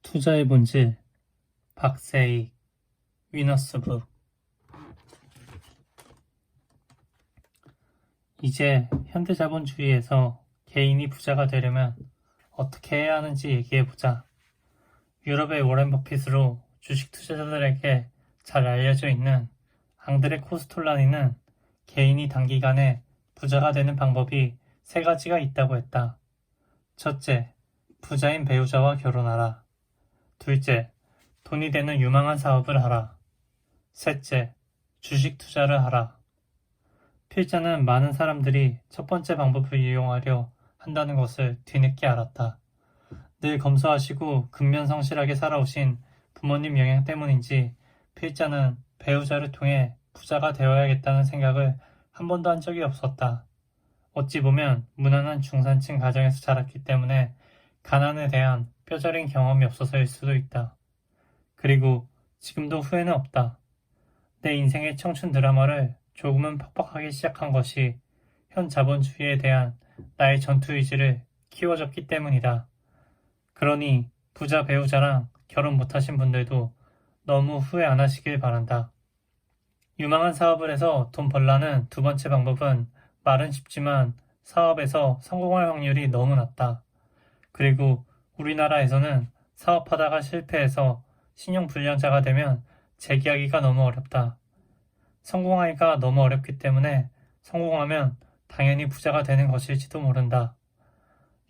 투자의 본질, 박세익, 위너스북. 이제 현대자본주의에서 개인이 부자가 되려면 어떻게 해야 하는지 얘기해보자. 유럽의 워렌 버핏으로 주식 투자자들에게 잘 알려져 있는 앙드레 코스톨라니는 개인이 단기간에 부자가 되는 방법이 3가지가 있다고 했다. 첫째, 부자인 배우자와 결혼하라. 둘째, 돈이 되는 유망한 사업을 하라. 셋째, 주식 투자를 하라. 필자는 많은 사람들이 첫 번째 방법을 이용하려 한다는 것을 뒤늦게 알았다. 늘 검소하시고 근면성실하게 살아오신 부모님 영향 때문인지 필자는 배우자를 통해 부자가 되어야겠다는 생각을 한 번도 한 적이 없었다. 어찌 보면 무난한 중산층 가정에서 자랐기 때문에 가난에 대한 뼈저린 경험이 없어서일 수도 있다. 그리고 지금도 후회는 없다. 내 인생의 청춘 드라마를 조금은 퍽퍽하게 시작한 것이 현 자본주의에 대한 나의 전투 의지를 키워줬기 때문이다. 그러니 부자 배우자랑 결혼 못하신 분들도 너무 후회 안 하시길 바란다. 유망한 사업을 해서 돈 벌라는 두 번째 방법은 말은 쉽지만 사업에서 성공할 확률이 너무 낮다. 그리고 우리나라에서는 사업하다가 실패해서 신용불량자가 되면 재기하기가 너무 어렵다. 성공하기가 너무 어렵기 때문에 성공하면 당연히 부자가 되는 것일지도 모른다.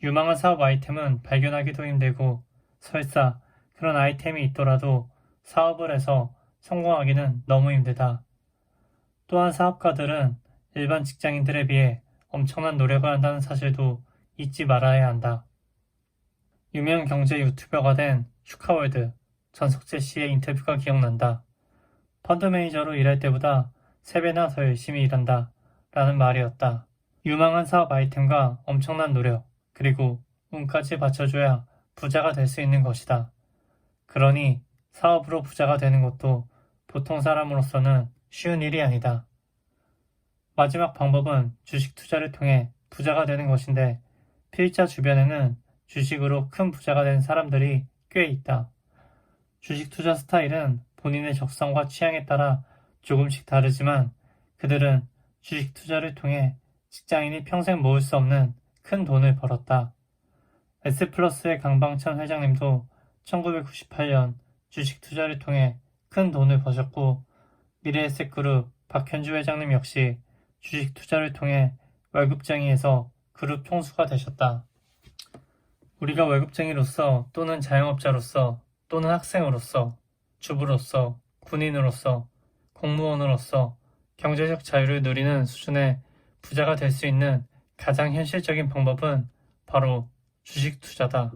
유망한 사업 아이템은 발견하기도 힘들고 설사 그런 아이템이 있더라도 사업을 해서 성공하기는 너무 힘들다. 또한 사업가들은 일반 직장인들에 비해 엄청난 노력을 한다는 사실도 잊지 말아야 한다. 유명 경제 유튜버가 된 슈카월드, 전석재 씨의 인터뷰가 기억난다. 펀드 매니저로 일할 때보다 3배나 더 열심히 일한다 라는 말이었다. 유망한 사업 아이템과 엄청난 노력, 그리고 운까지 받쳐줘야 부자가 될 수 있는 것이다. 그러니 사업으로 부자가 되는 것도 보통 사람으로서는 쉬운 일이 아니다. 마지막 방법은 주식 투자를 통해 부자가 되는 것인데 필자 주변에는 주식으로 큰 부자가 된 사람들이 꽤 있다. 주식 투자 스타일은 본인의 적성과 취향에 따라 조금씩 다르지만 그들은 주식 투자를 통해 직장인이 평생 모을 수 없는 큰 돈을 벌었다. S플러스의 강방천 회장님도 1998년 주식 투자를 통해 큰 돈을 버셨고 미래에셋그룹 박현주 회장님 역시 주식 투자를 통해 월급쟁이에서 그룹 총수가 되셨다. 우리가 월급쟁이로서 또는 자영업자로서 또는 학생으로서 주부로서 군인으로서 공무원으로서 경제적 자유를 누리는 수준의 부자가 될 수 있는 가장 현실적인 방법은 바로 주식 투자다.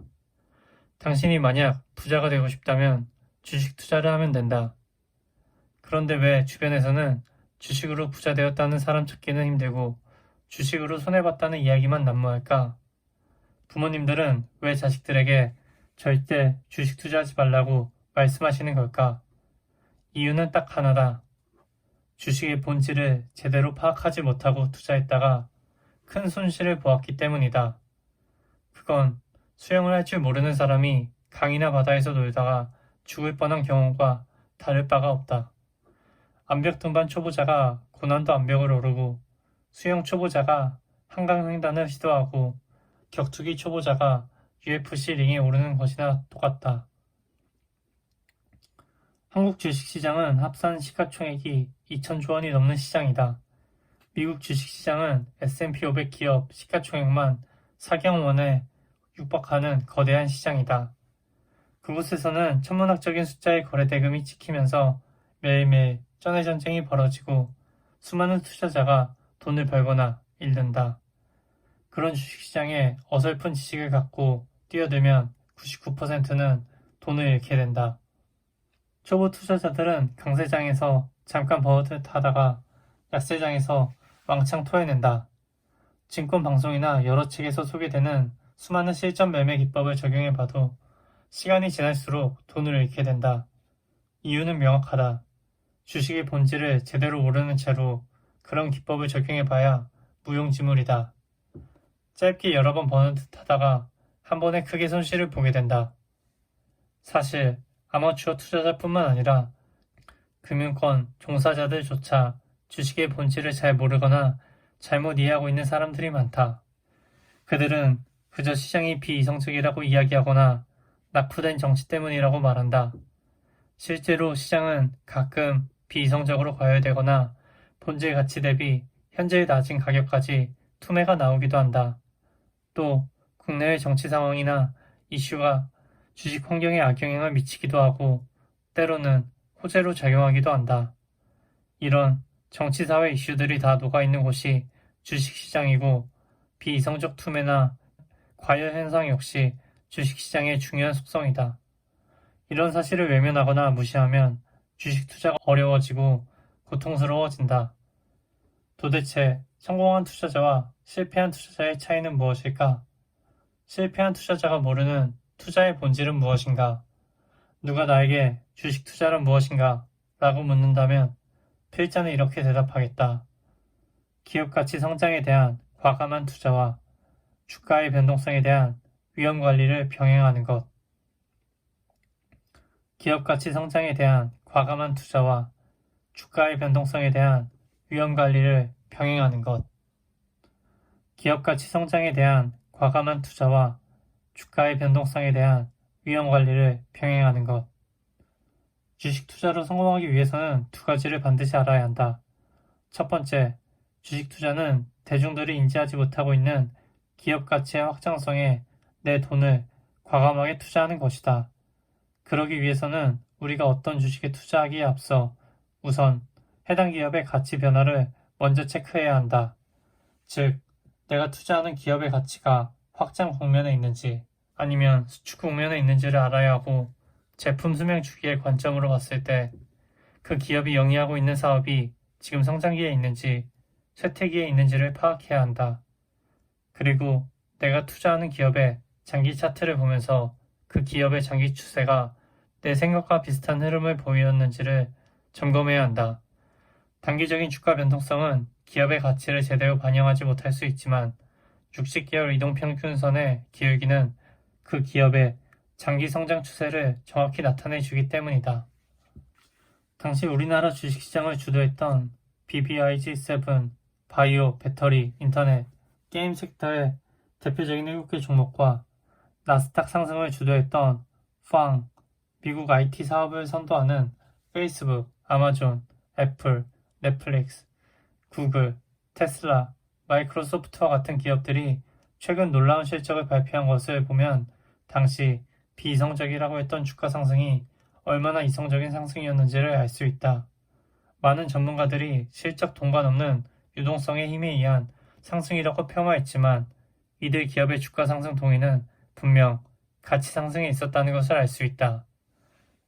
당신이 만약 부자가 되고 싶다면 주식 투자를 하면 된다. 그런데 왜 주변에서는 주식으로 부자 되었다는 사람 찾기는 힘들고 주식으로 손해봤다는 이야기만 난무할까? 부모님들은 왜 자식들에게 절대 주식 투자하지 말라고 말씀하시는 걸까? 이유는 딱 하나다. 주식의 본질을 제대로 파악하지 못하고 투자했다가 큰 손실을 보았기 때문이다. 그건 수영을 할 줄 모르는 사람이 강이나 바다에서 놀다가 죽을 뻔한 경험과 다를 바가 없다. 암벽 등반 초보자가 고난도 암벽을 오르고 수영 초보자가 한강횡단을 시도하고 격투기 초보자가 UFC 링에 오르는 것이나 똑같다. 한국 주식시장은 합산 시가총액이 2,000조 원이 넘는 시장이다. 미국 주식시장은 S&P 500 기업 시가총액만 4경 원에 육박하는 거대한 시장이다. 그곳에서는 천문학적인 숫자의 거래 대금이 찍히면서 매일매일 전의 전쟁이 벌어지고 수많은 투자자가 돈을 벌거나 잃는다. 그런 주식시장에 어설픈 지식을 갖고 뛰어들면 99%는 돈을 잃게 된다. 초보 투자자들은 강세장에서 잠깐 버릇 하다가 약세장에서 왕창 토해낸다. 증권방송이나 여러 책에서 소개되는 수많은 실전 매매 기법을 적용해봐도 시간이 지날수록 돈을 잃게 된다. 이유는 명확하다. 주식의 본질을 제대로 모르는 채로 그런 기법을 적용해봐야 무용지물이다. 짧게 여러 번 버는 듯 하다가 한 번에 크게 손실을 보게 된다. 사실 아마추어 투자자뿐만 아니라 금융권 종사자들조차 주식의 본질을 잘 모르거나 잘못 이해하고 있는 사람들이 많다. 그들은 그저 시장이 비이성적이라고 이야기하거나 낙후된 정치 때문이라고 말한다. 실제로 시장은 가끔 비이성적으로 과열되거나 본질 가치 대비 현재의 낮은 가격까지 투매가 나오기도 한다. 또 국내의 정치 상황이나 이슈가 주식 환경에 악영향을 미치기도 하고 때로는 호재로 작용하기도 한다. 이런 정치사회 이슈들이 다 녹아있는 곳이 주식시장이고 비이성적 투매나 과열 현상 역시 주식시장의 중요한 속성이다. 이런 사실을 외면하거나 무시하면 주식 투자가 어려워지고 고통스러워진다. 도대체 성공한 투자자와 실패한 투자자의 차이는 무엇일까? 실패한 투자자가 모르는 투자의 본질은 무엇인가? 누가 나에게 주식 투자란 무엇인가? 라고 묻는다면 필자는 이렇게 대답하겠다. 기업 가치 성장에 대한 과감한 투자와 주가의 변동성에 대한 위험 관리를 병행하는 것. 기업 가치 성장에 대한 과감한 투자와 주가의 변동성에 대한 위험 관리를 병행하는 것. 기업 가치 성장에 대한 과감한 투자와 주가의 변동성에 대한 위험 관리를 병행하는 것. 주식 투자로 성공하기 위해서는 두 가지를 반드시 알아야 한다. 첫 번째, 주식 투자는 대중들이 인지하지 못하고 있는 기업 가치의 확장성에 내 돈을 과감하게 투자하는 것이다. 그러기 위해서는 우리가 어떤 주식에 투자하기에 앞서 우선 해당 기업의 가치 변화를 먼저 체크해야 한다. 즉, 내가 투자하는 기업의 가치가 확장 국면에 있는지 아니면 수축 국면에 있는지를 알아야 하고 제품 수명 주기의 관점으로 봤을 때 그 기업이 영위하고 있는 사업이 지금 성장기에 있는지 쇠퇴기에 있는지를 파악해야 한다. 그리고 내가 투자하는 기업의 장기 차트를 보면서 그 기업의 장기 추세가 내 생각과 비슷한 흐름을 보였는지를 점검해야 한다. 단기적인 주가 변동성은 기업의 가치를 제대로 반영하지 못할 수 있지만 60개월 이동평균선의 기울기는 그 기업의 장기 성장 추세를 정확히 나타내 주기 때문이다. 당시 우리나라 주식시장을 주도했던 BBIG7, 바이오, 배터리, 인터넷, 게임 섹터의 대표적인 7개 종목과 나스닥 상승을 주도했던 팡, 미국 IT 사업을 선도하는 페이스북, 아마존, 애플, 넷플릭스, 구글, 테슬라, 마이크로소프트와 같은 기업들이 최근 놀라운 실적을 발표한 것을 보면 당시 비이성적이라고 했던 주가 상승이 얼마나 이성적인 상승이었는지를 알 수 있다. 많은 전문가들이 실적 동반 없는 유동성의 힘에 의한 상승이라고 폄하했지만 이들 기업의 주가 상승 동의는 분명 가치 상승에 있었다는 것을 알 수 있다.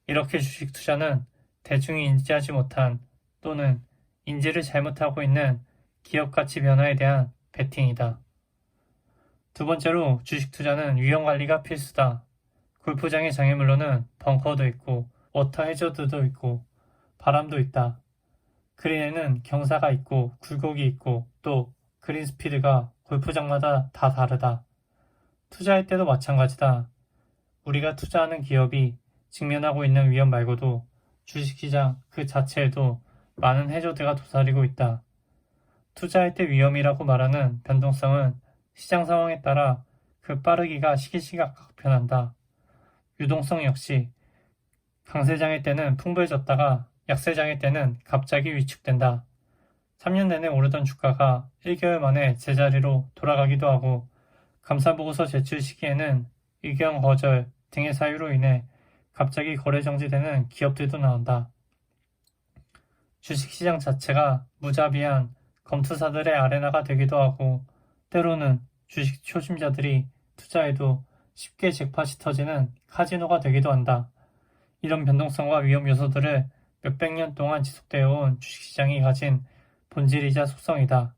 이렇게 주식 투자는 대중이 인지하지 못한 또는 인지를 잘못하고 있는 기업 가치 변화에 대한 베팅이다. 두 번째로 주식 투자는 위험 관리가 필수다. 골프장의 장애물로는 벙커도 있고 워터 해저드도 있고 바람도 있다. 그린에는 경사가 있고 굴곡이 있고 또 그린 스피드가 골프장마다 다 다르다. 투자할 때도 마찬가지다. 우리가 투자하는 기업이 직면하고 있는 위험 말고도 주식시장 그 자체에도 많은 해저드가 도사리고 있다. 투자할 때 위험이라고 말하는 변동성은 시장 상황에 따라 그 빠르기가 시기시각 변한다. 유동성 역시 강세장일 때는 풍부해졌다가 약세장일 때는 갑자기 위축된다. 3년 내내 오르던 주가가 1개월 만에 제자리로 돌아가기도 하고 감사보고서 제출 시기에는 의경 거절 등의 사유로 인해 갑자기 거래 정지되는 기업들도 나온다. 주식시장 자체가 무자비한 검투사들의 아레나가 되기도 하고 때로는 주식 초심자들이 투자해도 쉽게 잭팟이 터지는 카지노가 되기도 한다. 이런 변동성과 위험 요소들을 몇백 년 동안 지속되어 온 주식시장이 가진 본질이자 속성이다.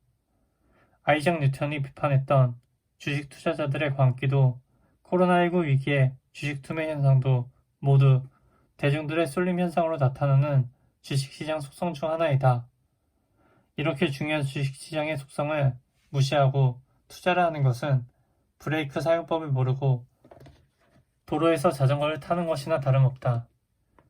아이작 뉴턴이 비판했던 주식 투자자들의 광기도 코로나19 위기의 주식 투매 현상도 모두 대중들의 쏠림 현상으로 나타나는 주식시장 속성 중 하나이다. 이렇게 중요한 주식시장의 속성을 무시하고 투자를 하는 것은 브레이크 사용법을 모르고 도로에서 자전거를 타는 것이나 다름없다.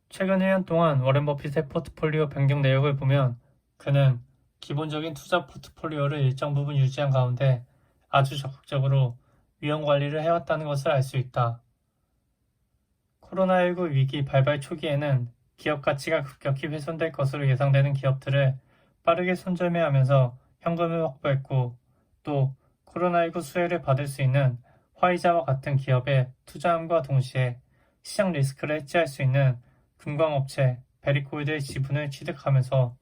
최근 1년 동안 워렌 버핏의 포트폴리오 변경 내역을 보면 그는 기본적인 투자 포트폴리오를 일정 부분 유지한 가운데 아주 적극적으로 위험 관리를 해왔다는 것을 알 수 있다. 코로나19 위기 발발 초기에는 기업 가치가 급격히 훼손될 것으로 예상되는 기업들을 빠르게 손절매하면서 현금을 확보했고, 또 코로나19 수혜를 받을 수 있는 화이자와 같은 기업에 투자함과 동시에 시장 리스크를 해지할 수 있는 금광업체 베리코이드의 지분을 취득하면서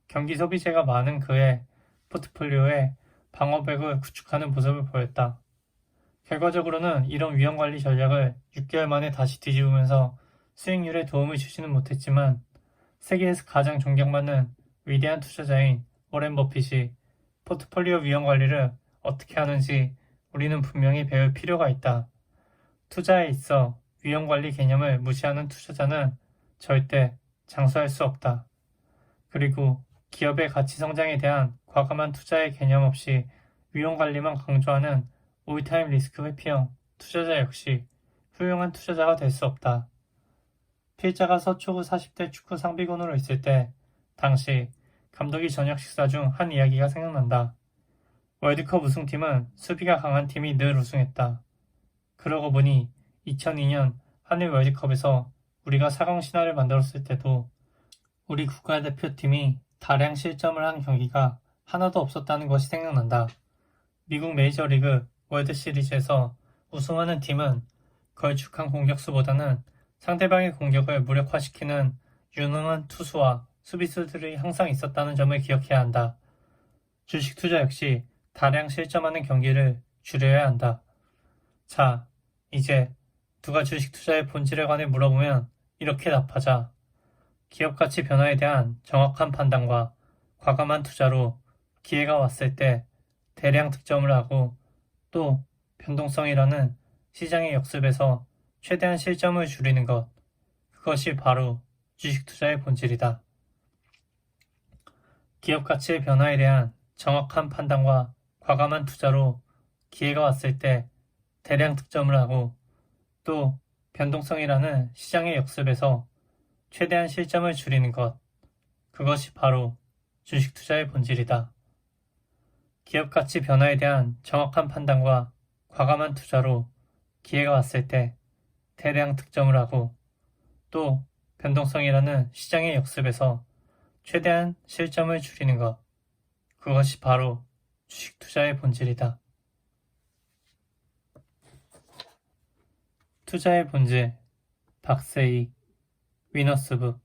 경기 소비재가 많은 그의 포트폴리오에 방어벽을 구축하는 모습을 보였다. 결과적으로는 이런 위험관리 전략을 6개월 만에 다시 뒤집으면서 수익률에 도움을 주지는 못했지만 세계에서 가장 존경받는 위대한 투자자인 워렌 버핏이 포트폴리오 위험관리를 어떻게 하는지 우리는 분명히 배울 필요가 있다. 투자에 있어 위험관리 개념을 무시하는 투자자는 절대 장수할 수 없다. 그리고 기업의 가치 성장에 대한 과감한 투자의 개념 없이 위험관리만 강조하는 올타임 리스크 회피형 투자자 역시 훌륭한 투자자가 될 수 없다. 필자가 서초구 40대 축구 상비군으로 있을 때 당시 감독이 저녁 식사 중 한 이야기가 생각난다. 월드컵 우승팀은 수비가 강한 팀이 늘 우승했다. 그러고 보니 2002년 한일 월드컵에서 우리가 4강 신화를 만들었을 때도 우리 국가대표팀이 다량 실점을 한 경기가 하나도 없었다는 것이 생각난다. 미국 메이저리그 월드시리즈에서 우승하는 팀은 걸쭉한 공격수보다는 상대방의 공격을 무력화시키는 유능한 투수와 수비수들이 항상 있었다는 점을 기억해야 한다. 주식 투자 역시 다량 실점하는 경기를 줄여야 한다. 자, 이제 누가 주식 투자의 본질에 관해 물어보면 이렇게 답하자. 기업 가치 변화에 대한 정확한 판단과 과감한 투자로 기회가 왔을 때 대량 득점을 하고 또 변동성이라는 시장의 역습에서 최대한 실점을 줄이는 것, 그것이 바로 주식 투자의 본질이다. 기업 가치의 변화에 대한 정확한 판단과 과감한 투자로 기회가 왔을 때 대량 득점을 하고 또 변동성이라는 시장의 역습에서 최대한 실점을 줄이는 것, 그것이 바로 주식 투자의 본질이다. 기업 가치 변화에 대한 정확한 판단과 과감한 투자로 기회가 왔을 때 대량 득점을 하고 또 변동성이라는 시장의 역습에서 최대한 실점을 줄이는 것, 그것이 바로 주식 투자의 본질이다. 투자의 본질, 박세희, 위너스북